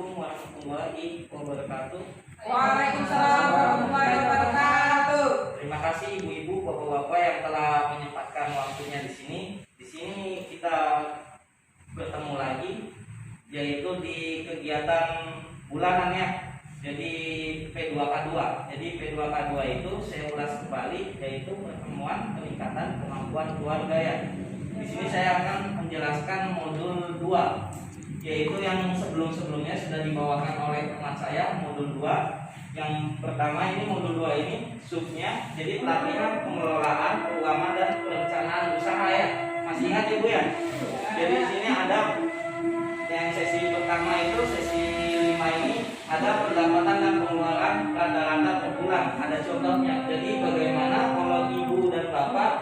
Assalamualaikum warahmatullahi wabarakatuh. Waalaikumsalam warahmatullahi wabarakatuh. Terima kasih ibu-ibu, bapak-bapak yang telah menyempatkan waktunya di sini. Di sini kita bertemu lagi, yaitu di kegiatan bulanan ya. Jadi P2K2. Jadi P2K2 itu saya ulas kembali, yaitu pertemuan peningkatan kemampuan keluarga ya. Di sini saya akan menjelaskan modul 2, yaitu yang sebelum-sebelumnya sudah dibawakan oleh teman saya, modul 2. Yang pertama ini modul 2 ini subnya, jadi pelatihan pengelolaan keuangan dan perencanaan usaha ya. Masih ingat ya Bu ya? Jadi di sini ada yang sesi pertama itu sesi 5 ini ada pendapatan dan pengeluaran rata-rata per bulan. Ada contohnya. Jadi bagaimana kalau ibu dan bapak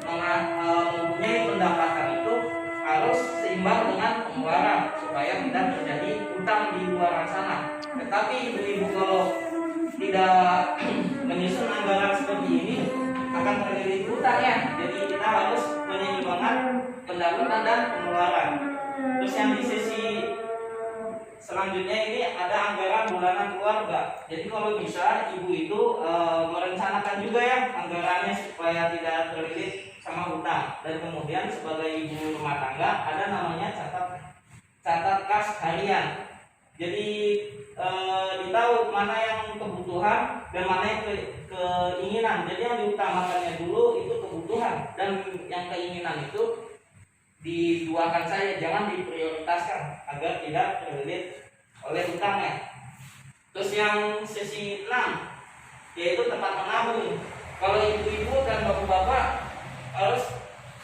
mempunyai pendapatan itu harus seimbang dengan pengeluaran supaya tidak terjadi utang di luar sana. Tetapi ibu-ibu kalau tidak menyusun anggaran seperti ini akan terjadi utang ya. Jadi kita harus menyeimbangkan pendapatan dan pengeluaran. Terus yang di sesi selanjutnya ini ada anggaran bulanan keluarga. Jadi kalau bisa ibu itu merencanakan juga ya anggarannya supaya tidak terlilit sama utang. Dan kemudian sebagai ibu rumah tangga ada namanya catat kas harian. Jadi ditahu mana yang kebutuhan dan mana yang keinginan. Jadi yang diutamakannya dulu itu kebutuhan, dan yang keinginan itu diduakan saja, jangan diprioritaskan agar tidak terlilit oleh utangnya. Terus yang sesi 6 yaitu tempat menabung. Kalau ibu-ibu dan bapak-bapak harus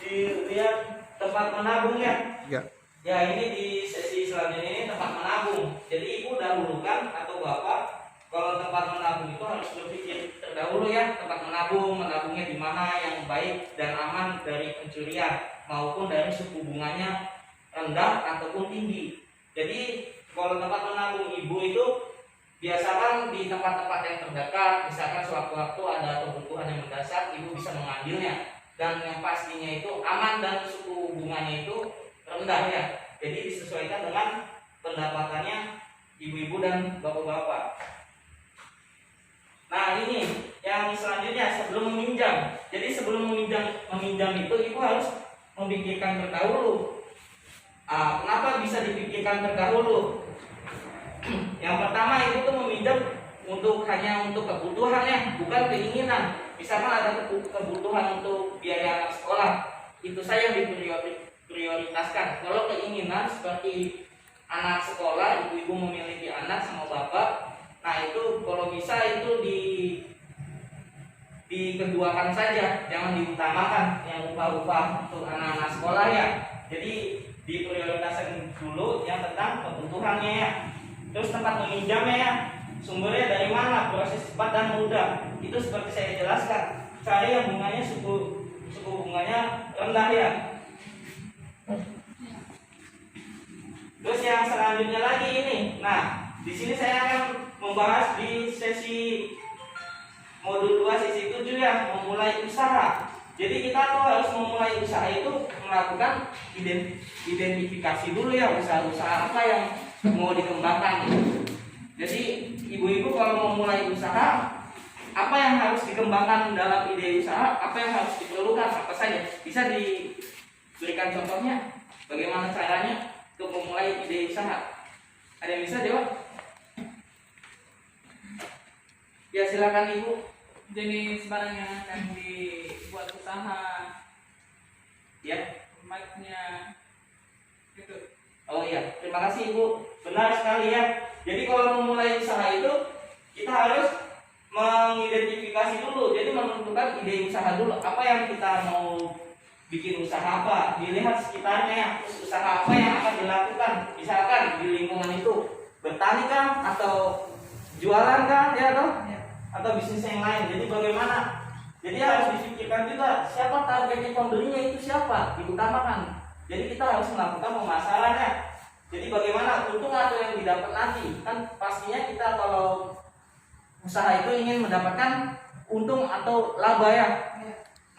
dilihat tempat menabungnya. Ya. Ya, ini di sesi selanjutnya ini tempat menabung. Jadi ibu dahulukan atau bapak kalau tempat menabung itu harus berpikir terdahulu ya, tempat menabungnya di mana yang baik dan aman dari pencurian maupun dari suku bunganya rendah ataupun tinggi. Jadi kalau tempat menabung ibu itu biasakan di tempat-tempat yang terdekat, misalkan sewaktu-waktu ada kebutuhan yang mendesak, ibu bisa mengambilnya. Dan yang pastinya itu aman dan suku bunganya itu rendah ya. Jadi disesuaikan dengan pendapatannya ibu-ibu dan bapak-bapak. Nah ini yang selanjutnya sebelum meminjam. Jadi sebelum meminjam itu ibu harus memikirkan terdahulu. Kenapa bisa dipikirkan terdahulu? Yang pertama ibu tuh meminjam hanya untuk kebutuhan ya, bukan keinginan. Misalkan ada kebutuhan untuk biaya anak sekolah, itu saya yang diprioritaskan. Kalau keinginan seperti anak sekolah, ibu-ibu memiliki anak sama bapak, nah itu kalau bisa itu dikeduakan saja, jangan diutamakan yang upah-upah untuk anak-anak sekolah ya. Jadi diprioritaskan dulu yang tentang kebutuhannya ya. Terus tempat meminjamnya ya, sumbernya dari mana, proses cepat dan mudah. Itu seperti saya jelaskan, cari yang bunganya suku bunganya rendah ya. Terus yang selanjutnya lagi ini, nah di sini saya akan membahas di sesi modul 2 sesi 7 ya, memulai usaha. Jadi kita tuh harus memulai usaha itu melakukan identifikasi dulu ya, usaha-usaha apa yang mau dikembangkan. Jadi ibu-ibu kalau memulai usaha, apa yang harus dikembangkan dalam ide usaha, apa yang harus diperlukan, apa saja. Bisa diberikan contohnya, bagaimana caranya untuk memulai ide usaha. Ada yang bisa jawab? Ya silakan ibu. Jenis barang yang akan dibuat usaha, Ya. mic-nya gitu. Oh iya, terima kasih ibu. Benar sekali ya. Jadi kalau memulai usaha itu kita harus mengidentifikasi dulu. Jadi menentukan ide usaha dulu. Apa yang kita mau bikin usaha apa? Dilihat sekitarnya. Terus usaha apa yang akan dilakukan? Misalkan di lingkungan itu bertani kan, atau jualan kan, ya toh? Atau bisnis yang lain. Jadi bagaimana? Jadi harus dipikirkan juga siapa targetnya pembelinya itu siapa, diutamakan. Jadi kita harus melakukan pemasarannya. Jadi bagaimana untung atau yang didapat nanti? Kan pastinya kita kalau usaha itu ingin mendapatkan untung atau laba ya.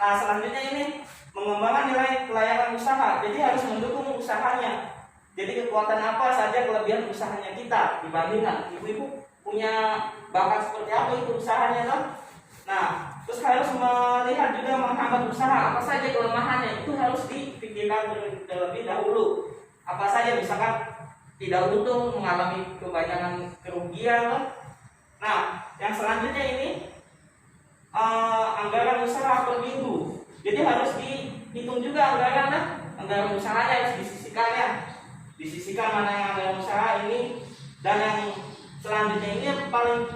Nah selanjutnya ini mengembangkan nilai kelayakan usaha. Jadi harus mendukung usahanya. Jadi kekuatan apa saja kelebihan usahanya kita dibandingkan ibu-ibu punya bakat seperti apa itu usahanya kan? Nah, terus harus melihat juga menghambat usaha apa saja kelemahannya itu harus dipikirkan terlebih dahulu. Apa saja misalkan tidak untung, mengalami kebanyakan kerugian kan? Nah, yang selanjutnya ini anggaran usaha per minggu. Jadi harus dihitung juga anggaran kan? Anggaran usahanya harus disisihkan ya. Disisihkan mana yang anggaran usaha ini. Dan yang selanjutnya ini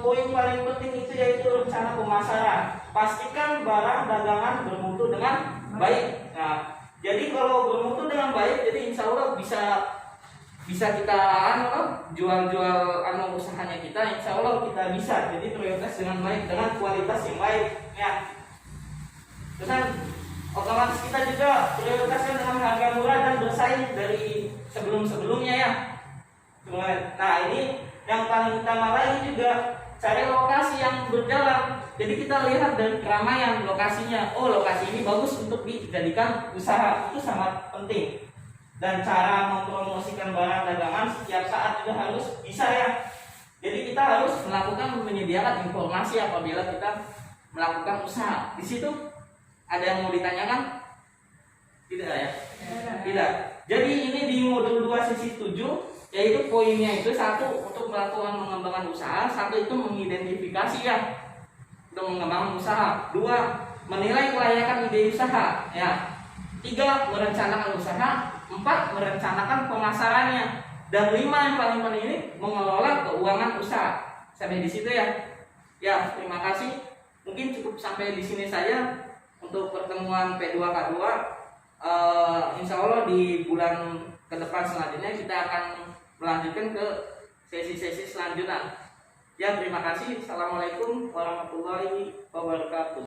poin paling penting itu yaitu rencana pemasaran. Pastikan barang dagangan bermutu dengan baik. Nah, jadi kalau bermutu dengan baik, jadi insya Allah bisa kita jual-jual usahanya kita, insya Allah kita bisa. Jadi prioritas dengan baik, dengan kualitas yang baik ya. Dengan otomatis kita juga prioritaskan dengan harga murah dan bersaing dari sebelum-sebelumnya ya. Nah, ini yang paling utama lagi juga cari lokasi yang berjalan. Jadi kita lihat dari keramaian lokasinya. Oh, lokasi ini bagus untuk dijadikan usaha, itu sangat penting. Dan cara mempromosikan barang dagangan setiap saat juga harus bisa ya. Jadi kita harus menyediakan informasi apabila kita melakukan usaha. Di situ ada yang mau ditanyakan? Tidak ya? Tidak. Jadi ini di modul 2 sesi 7, yaitu poinnya itu 1 untuk melakukan mengembangkan usaha, 1 itu mengidentifikasi ya untuk mengembangkan usaha, 2 menilai kelayakan ide usaha ya, 3 merencanakan usaha, 4 merencanakan pemasarannya, dan 5 yang paling penting ini mengelola keuangan usaha. Sampai di situ ya. Ya, terima kasih. Mungkin cukup sampai di sini saja untuk pertemuan P2K2. Insya Allah di bulan ke depan selanjutnya kita akan melanjutkan ke sesi-sesi selanjutnya. Ya, terima kasih. Assalamualaikum warahmatullahi wabarakatuh.